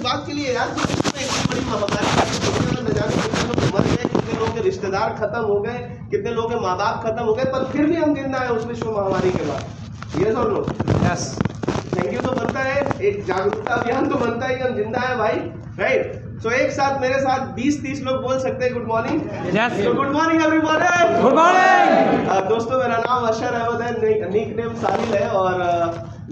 बात के लिए यार इतनी बड़ी महामारी न जाने कितने लोग मर गए, कितने लोगों के रिश्तेदार खत्म हो गए, कितने लोगों के माँ बाप खत्म हो गए, पर फिर भी हम जिंदा है उस विश्व महामारी के बाद। यस और नो? यस। थैंक यू तो बनता है, एक जागरूकता अभियान तो बनता है कि हम जिंदा है भाई, राइट? सो एक साथ मेरे साथ 20-30 लोग बोल सकते हैं good morning. Yes. Good morning everybody. Good morning. दोस्तों मेरा नाम अशर अहमद है, निक नेम साहिल है, और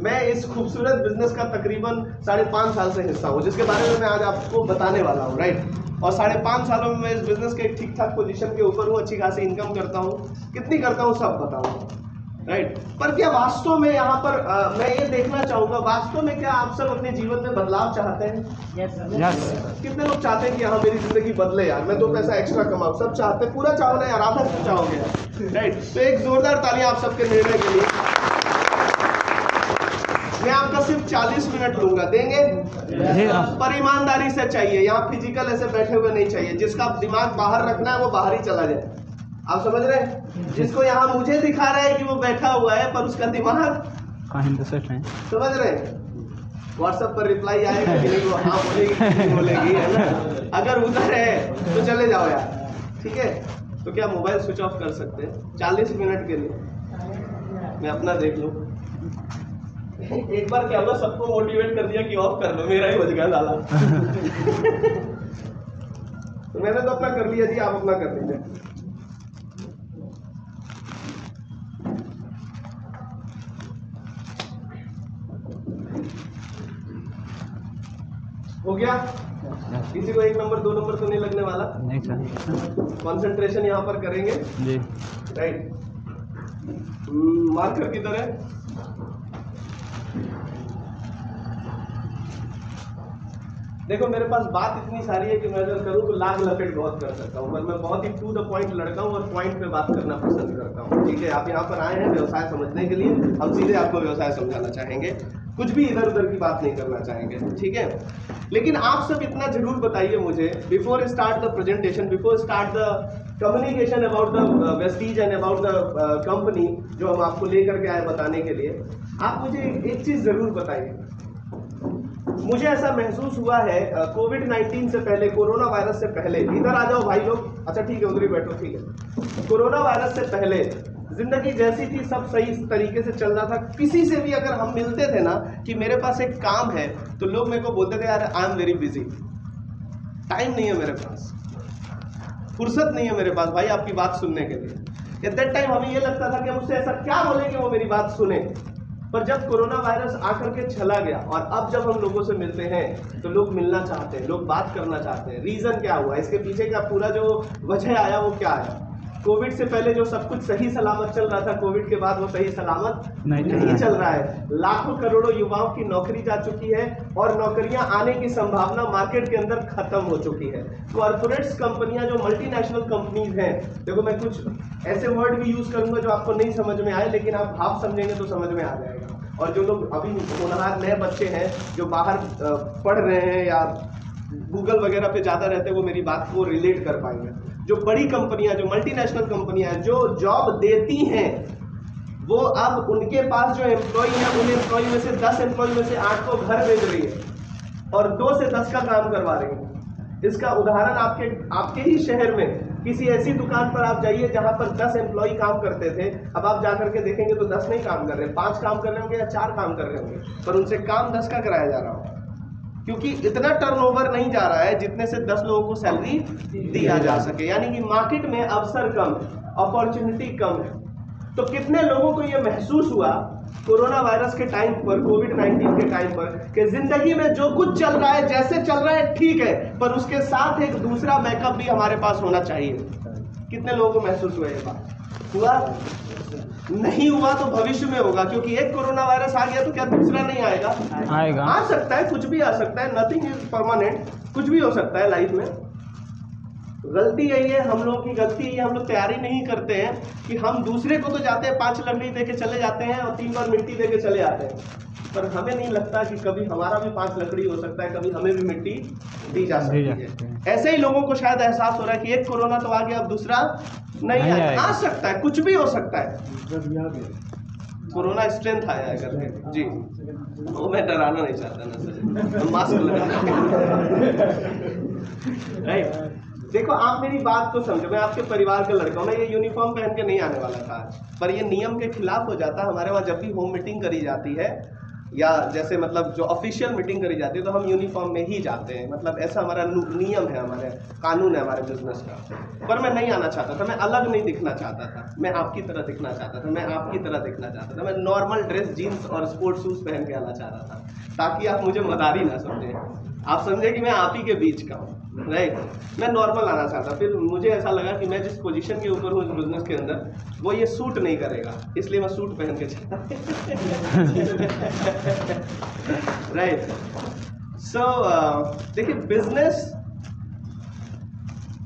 मैं इस खूबसूरत बिजनेस का तकरीबन 5.5 साल से हिस्सा हूँ, जिसके बारे में मैं आज आपको बताने वाला हूँ, राइट? और 5.5 सालों में मैं इस बिजनेस के एक ठीक ठाक पोजीशन के ऊपर हूँ, अच्छी खासी इनकम करता हूँ, कितनी करता हूँ सब बताऊँगा, राइट? पर क्या वास्तव में यहाँ पर मैं ये देखना चाहूँगा, वास्तव में क्या आप सब अपने जीवन में बदलाव चाहते हैं? यस। कितने लोग चाहते हैं कि हाँ मेरी जिंदगी बदले यार, मैं 2 पैसा एक्स्ट्रा कमाऊँ? सब चाहते हैं, पूरा चाहो ना यार, आधा सब चाहोगे, राइट? तो एक जोरदार तालियां आप सबके निर्णय के लिए। मैं आपका सिर्फ 40 मिनट लूंगा, देंगे? पर ईमानदारी से चाहिए, यहाँ फिजिकल ऐसे बैठे हुए नहीं चाहिए, जिसका दिमाग बाहर रखना है वो बाहर ही चला जाए। आप समझ रहे हैं? जिसको यहाँ मुझे दिखा रहा है कि वो बैठा हुआ है पर उसका दिमाग समझ रहे हैं? व्हाट्सएप पर रिप्लाई आएगा कि नहीं, वो हाँ बोलेगी कि नहीं बोलेगी, है ना? अगर उधर है तो चले जाओ यार, ठीक है? तो क्या मोबाइल स्विच ऑफ कर सकते हैं 40 मिनट के लिए? मैं अपना देख लूँ। एक बार क्या हुआ, सबको मोटिवेट कर दिया कि ऑफ कर लो, मेरा ही बच गया साला। तो मैंने तो अपना कर लिया जी, आप अपना कर लीजिए। हो गया? किसी को 1 नंबर 2 नंबर तो नहीं लगने वाला? नहीं सर। कंसंट्रेशन यहाँ पर करेंगे जी, राइट? मार्कर किधर है? देखो मेरे पास बात इतनी सारी है कि मैं अगर करूँ तो लाग लपेट बहुत कर सकता हूँ, पर मैं बहुत ही टू द पॉइंट लड़का हूँ और पॉइंट पे बात करना पसंद करता हूँ, ठीक है? आप यहाँ पर आए हैं व्यवसाय समझने के लिए, हम सीधे आपको व्यवसाय समझाना चाहेंगे, कुछ भी इधर उधर की बात नहीं करना चाहेंगे, ठीक है? लेकिन आप सब इतना जरूर बताइए मुझे, before start the presentation, before start the communication about the Vestige and about the company जो हम आपको लेकर के आए बताने के लिए, आप मुझे एक चीज जरूर बताइए। मुझे ऐसा महसूस हुआ है कोविड-19 से पहले, कोरोना वायरस से पहले, इधर आ जाओ भाई लोग, अच्छा ठीक है उधर ही बैठो, ठीक है? कोरोना वायरस से पहले जिंदगी जैसी थी, सब सही तरीके से चल रहा था। किसी से भी अगर हम मिलते थे ना कि मेरे पास एक काम है, तो लोग मेरे को बोलते थे यार I am very busy, time नहीं है मेरे पास, फुर्सत नहीं है मेरे पास भाई आपकी बात सुनने के लिए। एट दैट टाइम हमें ये लगता था कि मुझसे ऐसा क्या बोले कि वो मेरी बात सुने। पर जब कोरोना वायरस आकर के चला गया और अब जब हम लोगों से मिलते हैं तो लोग मिलना चाहते हैं, लोग बात करना चाहते हैं। रीजन क्या हुआ, इसके पीछे का पूरा जो वजह आया वो क्या आया? कोविड से पहले जो सब कुछ सही सलामत चल रहा था, कोविड के बाद वो सही सलामत नहीं चल रहा है। लाखों करोड़ों युवाओं की नौकरी जा चुकी है और नौकरियां आने की संभावना मार्केट के अंदर खत्म हो चुकी है। कॉर्पोरेट्स कंपनियां जो मल्टीनेशनल कंपनीज हैं, देखो मैं कुछ ऐसे वर्ड भी यूज करूंगा जो आपको नहीं समझ में आए, लेकिन आप भाव समझेंगे तो समझ में आ जाएगा। और जो लोग अभी होनहार नए बच्चे हैं जो बाहर पढ़ रहे हैं या गूगल वगैरह पे ज़्यादा रहते हैं, वो मेरी बात को रिलेट कर पाएंगे। जो बड़ी कंपनियां, जो मल्टीनेशनल कंपनियां हैं, जो जॉब देती हैं, वो अब उनके पास जो एम्प्लॉय है, उन एम्प्लॉय में से 10 एम्प्लॉय में से 8 को घर भेज रही है और 2 से 10 का काम करवा रही है। इसका उदाहरण आपके ही शहर में किसी ऐसी दुकान पर आप जाइए जहां पर 10 एम्प्लॉय काम करते थे, अब आप जाकर के देखेंगे तो 10 नहीं काम कर रहे, 5 काम कर रहे होंगे या 4 काम कर रहे होंगे, पर उनसे काम 10 का कराया जा रहा होगा, क्योंकि इतना टर्नओवर नहीं जा रहा है जितने से 10 लोगों को सैलरी दिया जा सके। यानी कि मार्केट में अवसर कम, अपॉर्चुनिटी कम है। तो कितने लोगों को यह महसूस हुआ कोरोना वायरस के टाइम पर, कोविड-19 के टाइम पर, कि जिंदगी में जो कुछ चल रहा है, जैसे चल रहा है ठीक है, पर उसके साथ एक दूसरा बैकअप भी हमारे पास होना चाहिए। कितने लोगों को महसूस हुआ ये बात? हुआ? नहीं हुआ तो भविष्य में होगा, क्योंकि एक कोरोना वायरस आ गया तो क्या दूसरा नहीं आएगा? आ सकता है, कुछ भी आ सकता है, नथिंग इज परमानेंट, कुछ भी हो सकता है लाइफ में। गलती यही है, हम लोगों की गलती है, हम लोग तैयारी नहीं करते हैं कि हम दूसरे को तो जाते हैं 5 लकड़ी दे के चले जाते हैं और 3 बार मिट्टी दे के चले आते हैं, पर हमें नहीं लगता कि कभी हमारा भी 5 लकड़ी हो सकता है, कभी हमें भी मिट्टी दी जा सकती है। ऐसे ही लोगों को शायद एहसास हो रहा है कि एक कोरोना तो आ गया, अब दूसरा नहीं आ सकता है, कुछ भी हो सकता है। कोरोना स्ट्रेंथ आया है करके जी, वो मैं डराना नहीं चाहता ना सर, हम मास्क लगा राइट। देखो आप मेरी बात को समझो, मैं आपके परिवार का लड़का हूँ, मैं ये यूनिफॉर्म पहन के नहीं आने वाला था आज, पर ये नियम के खिलाफ हो जाता। हमारे वहाँ जब भी होम मीटिंग करी जाती है या जैसे मतलब जो ऑफिशियल मीटिंग करी जाती है तो हम यूनिफॉर्म में ही जाते हैं, मतलब ऐसा हमारा नियम है, हमारे कानून है हमारे बिजनेस का। पर मैं नहीं आना चाहता था, मैं अलग नहीं दिखना चाहता था, मैं आपकी तरह दिखना चाहता था, मैं आपकी तरह दिखना चाहता था। मैं नॉर्मल ड्रेस जीन्स और स्पोर्ट्स शूज पहन के आना चाह रहा था, ताकि आप मुझे मदारी ना समझें, आप समझे कि मैं आप ही के बीच का हूँ, राइट। मैं नॉर्मल आना चाहता, फिर मुझे ऐसा लगा कि मैं जिस पोजीशन के ऊपर हूँ इस बिजनेस के अंदर, वो ये सूट नहीं करेगा, इसलिए मैं सूट पहन के चला राइट। सो देखिए, बिजनेस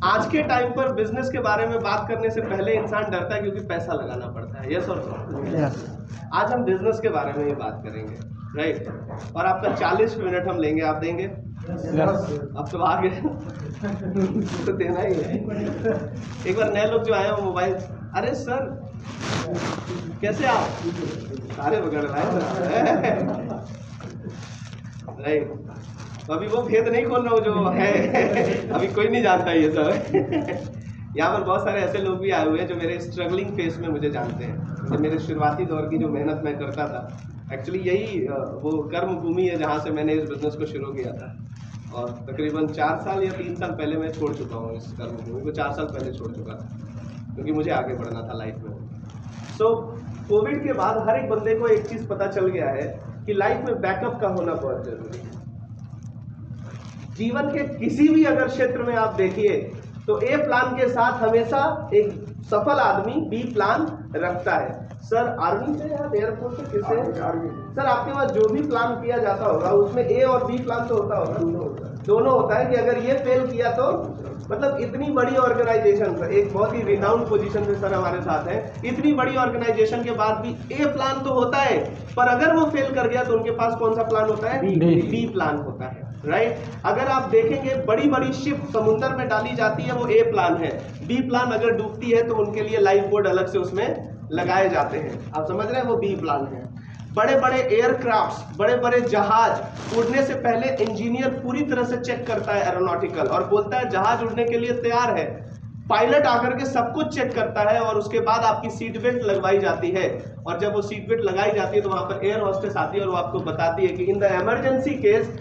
आज के टाइम पर बिजनेस के बारे में बात करने से पहले इंसान डरता है क्योंकि पैसा लगाना पड़ता है, यस और नो। आज हम बिजनेस के बारे में ही बात करेंगे, राइट। और आपका 40 मिनट हम लेंगे, आप देंगे? अब तो आगे तो देना ही है। एक बार नए लोग जो आए हो मोबाइल, अरे सर कैसे आप, सारे वगैरह लाए राइट। तो अभी वो भेद नहीं खोल रहा हूँ जो है, अभी कोई नहीं जानता ये सब यहाँ पर बहुत सारे ऐसे लोग भी आए हुए हैं जो मेरे स्ट्रगलिंग फेस में मुझे जानते हैं। जो मेरे शुरुआती दौर की जो मेहनत मैं करता था, एक्चुअली यही वो कर्म भूमि है जहाँ से मैंने इस बिज़नेस को शुरू किया था। और तकरीबन 4 साल या 3 साल पहले मैं छोड़ चुका हूँ इस कर्म भूमि को, 4 साल पहले छोड़ चुका था, क्योंकि मुझे आगे बढ़ना था लाइफ में। सो कोविड के बाद हर एक बंदे को एक चीज़ पता चल गया है कि लाइफ में बैकअप का होना बहुत जरूरी है। जीवन के किसी भी अगर क्षेत्र में आप देखिए तो ए प्लान के साथ हमेशा एक सफल आदमी बी प्लान रखता है। सर आर्मी से या एयरफोर्स से किससे? सर आपके पास जो भी प्लान किया जाता होगा उसमें ए और बी प्लान तो होता होगा, दोनों होता है कि अगर ये फेल किया तो, मतलब इतनी बड़ी ऑर्गेनाइजेशन, एक बहुत ही रिनाउंड पोजीशन पे सर हमारे साथ है, इतनी बड़ी ऑर्गेनाइजेशन के बाद भी ए प्लान तो होता है, पर अगर वो फेल कर गया तो उनके पास कौन सा प्लान होता है? बी प्लान होता है, राइट। अगर आप देखेंगे बड़ी बड़ी शिप समुद्र में डाली जाती है, वो ए प्लान है। बी प्लान अगर डूबती है तो उनके लिए लाइफ बोर्ड अलग से उसमें लगाए जाते हैं, आप समझ रहे हैं, वो बी प्लान है। बड़े बड़े एयरक्राफ्ट्स, बड़े बड़े जहाज उड़ने से पहले इंजीनियर पूरी तरह से चेक करता है एरोनॉटिकल, और बोलता है जहाज उड़ने के लिए तैयार है। पायलट आकर के सब कुछ चेक करता है और उसके बाद आपकी सीट बेल्ट लगवाई जाती है, और जब वो सीट बेल्ट लगाई जाती है तो वहां पर एयर होस्टेस आती है और वो आपको बताती है कि in the emergency case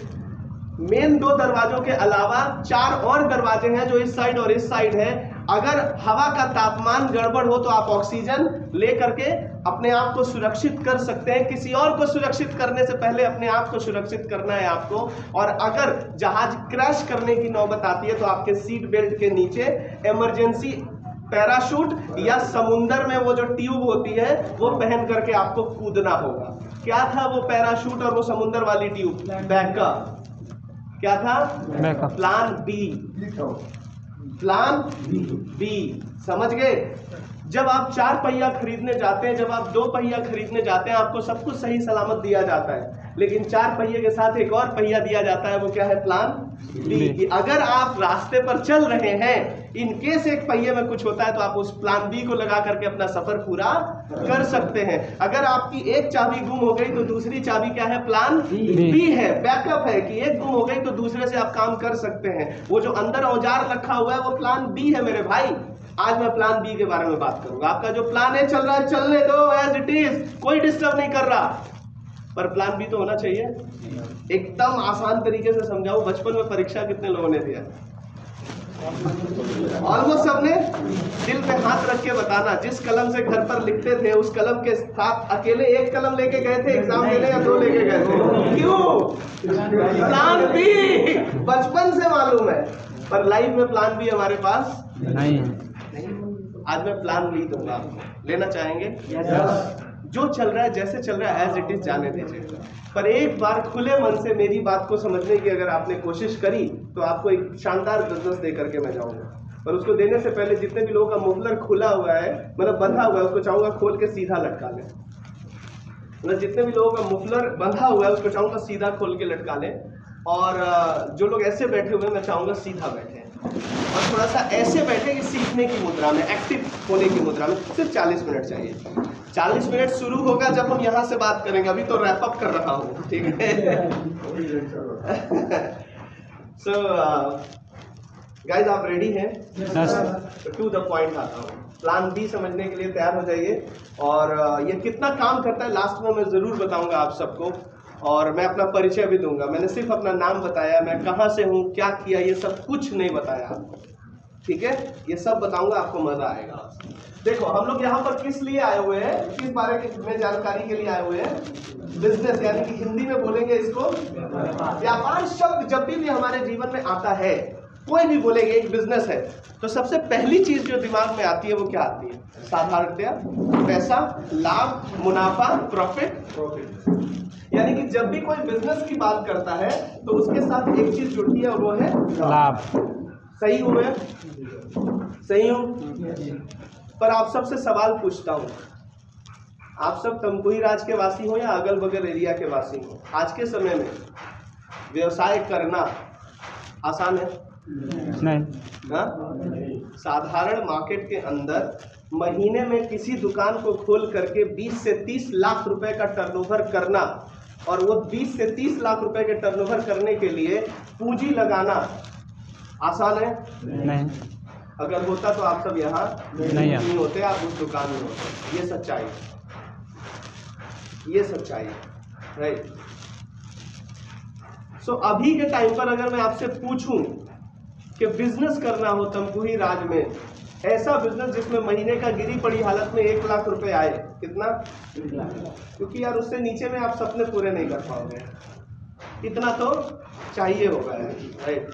main 2 दरवाजों के अलावा 4 और दरवाजे हैं जो इस साइड और इस साइड है। अगर हवा का तापमान गड़बड़ हो तो आप ऑक्सीजन ले करके अपने आप को सुरक्षित कर सकते हैं। किसी और को सुरक्षित करने से पहले अपने आप को सुरक्षित करना है आपको। और अगर जहाज क्रैश करने की नौबत आती है तो आपके सीट बेल्ट के नीचे इमरजेंसी पैराशूट या समुंदर में वो जो ट्यूब होती है वो पहन करके आपको कूदना होगा। क्या था वो पैराशूट और वो समुंदर वाली ट्यूब? बैकअप। क्या था? Backup. Plan B, plan B, समझ गए? जब आप 4 पहिया खरीदने जाते हैं, जब आप 2 पहिया खरीदने जाते हैं, आपको सब कुछ सही सलामत दिया जाता है, लेकिन 4 पहिए के साथ एक और पहिया दिया जाता है, वो क्या है? Plan B. कि अगर आप रास्ते पर चल रहे हैं, इन केस एक पहिए में कुछ होता है तो आप उस प्लान बी को लगा करके अपना सफर पूरा कर सकते हैं। अगर आपकी एक चाबी गुम हो गई तो दूसरी चाबी क्या है? प्लान बी है, बैकअप है, कि एक गुम हो गई तो दूसरे से आप काम कर सकते हैं। वो जो अंदर औजार रखा हुआ है वो प्लान बी है मेरे भाई। आज मैं प्लान बी के बारे में बात करूंगा। आपका जो प्लान ए चल रहा है चलने दो एज इट इज, कोई डिस्टर्ब नहीं कर रहा, पर प्लान बी तो होना चाहिए। एकदम आसान तरीके से समझाऊं, बचपन में परीक्षा कितने लोगों ने दिया? ऑलमोस्ट सबने। दिल पे हाथ रख के बताना, जिस कलम से घर पर लिखते थे उस कलम के साथ अकेले एक कलम लेके गए थे एग्जाम देने या 2 लेके गए थे? क्यों? प्लान बी बचपन से मालूम है, पर लाइफ में प्लान बी हमारे पास नहीं। आज मैं प्लान बी दूंगा आपको, लेना चाहेंगे? yes. जो चल रहा है जैसे चल रहा है एज इट इज जाने दीजिए, पर एक बार खुले मन से मेरी बात को समझने की अगर आपने कोशिश करी तो आपको एक शानदार बिजनेस दे करके मैं जाऊंगा। पर उसको देने से पहले जितने भी लोगों का मुफलर खुला हुआ है, मतलब बंधा हुआ है, उसको चाहूंगा खोल के सीधा लटका लें। मतलब जितने भी लोगों का मुफलर बंधा हुआ है उसको चाहूंगा सीधा खोल के लटका लें। और जो लोग ऐसे बैठे हुए मैं चाहूँगा सीधा बैठे और थोड़ा सा ऐसे बैठे कि सीखने की मुद्रा में, एक्टिव होने की मुद्रा में। सिर्फ 40 मिनट चाहिए। 40 मिनट शुरू होगा जब हम यहाँ से बात करेंगे, अभी तो रैप अप कर रहा हूँ, ठीक है। सो गाइज आप रेडी हैं? टू द पॉइंट आता हूँ। प्लान बी समझने के लिए तैयार हो जाइए। और ये कितना काम करता है लास्ट में मैं ज़रूर बताऊंगा आप सबको, और मैं अपना परिचय भी दूंगा। मैंने सिर्फ अपना नाम बताया, मैं कहाँ से हूँ, क्या किया, ये सब कुछ नहीं बताया आपको, ठीक है। ये सब बताऊंगा, आपको मजा आएगा। देखो हम लोग यहाँ पर किस लिए आए हुए हैं, किस बारे में जानकारी के लिए आए हुए हैं? बिजनेस, यानी कि हिंदी में बोलेंगे इसको व्यापार। शब्द जब भी हमारे जीवन में आता है, कोई भी बोलेंगे एक बिजनेस है, तो सबसे पहली चीज जो दिमाग में आती है वो क्या आती है? साधारणतया पैसा, लाभ, मुनाफा, प्रॉफिट। यानी कि जब भी कोई बिजनेस की बात करता है तो उसके साथ एक चीज जुड़ती है और वो है लाभ। सही हूं मैं? सही हूं? पर आप सबसे सवाल पूछता हूं, आप सब तमकुही राज के वासी हो या अगल बगल एरिया के वासी हो, आज के समय में व्यवसाय करना आसान है? नहीं। साधारण मार्केट के अंदर महीने में किसी दुकान को खोल करके 20 से 30 लाख रुपए का टर्नओवर करना, और वो 20 से 30 लाख रुपए के टर्नओवर करने के लिए पूंजी लगाना आसान है? नहीं। अगर होता तो आप सब यहाँ नहीं होते, आप उस दुकान में होते। ये सच्चाई, ये सच्चाई, राइट। सो अभी के टाइम पर अगर मैं आपसे पूछूं कि बिजनेस करना हो तमकुही राज में, ऐसा बिजनेस जिसमें महीने का गिरी पड़ी हालत में 1 लाख रुपए आए, कितना? क्योंकि यार उससे नीचे में आप सपने पूरे नहीं कर पाओगे, इतना तो चाहिए होगा, राइट।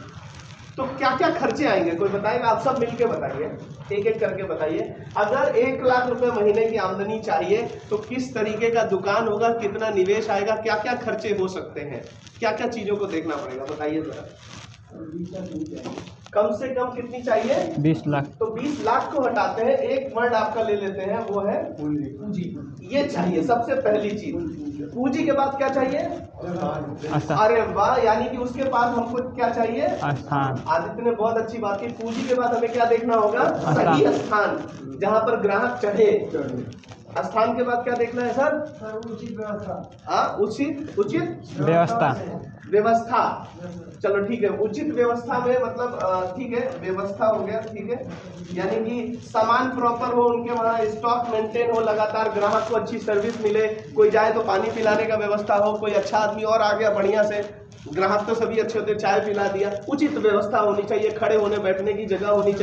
तो क्या क्या खर्चे आएंगे, कोई बताएगा? आप सब मिलके बताइए, एक एक करके बताइए। अगर 1 लाख रुपए महीने की आमदनी चाहिए तो किस तरीके का दुकान होगा, कितना निवेश आएगा, क्या क्या खर्चे हो सकते हैं, क्या क्या चीजों को देखना पड़ेगा, बताइए जरा। कम से कम कितनी चाहिए? 20 लाख। तो 20 लाख को हटाते हैं, एक वर्ड आपका ले लेते हैं, वो है पूंजी। ये चाहिए सबसे पहली चीज। पूंजी के बाद क्या चाहिए? अरे वाह, यानी कि उसके बाद हमको क्या चाहिए? स्थान। आदित्य ने बहुत अच्छी बात की। पूंजी के बाद हमें क्या देखना होगा? सही स्थान, जहाँ पर ग्राहक चढ़े। स्थान के बाद क्या देखना है सर? उचित व्यवस्था। उचित व्यवस्था। चलो ठीक है, उचित व्यवस्था में मतलब ठीक है, व्यवस्था हो गया, ठीक है। यानी कि सामान प्रॉपर हो, उनके वहाँ स्टॉक मेंटेन हो, लगातार ग्राहक को अच्छी सर्विस मिले, कोई जाए तो पानी पिलाने का व्यवस्था हो, कोई अच्छा आदमी और आ गया बढ़िया से, ग्राहक तो सभी अच्छे होते, चाय पिला दिया। उचित व्यवस्था होनी चाहिए, खड़े होने बैठने की जगह होनी चाहिए।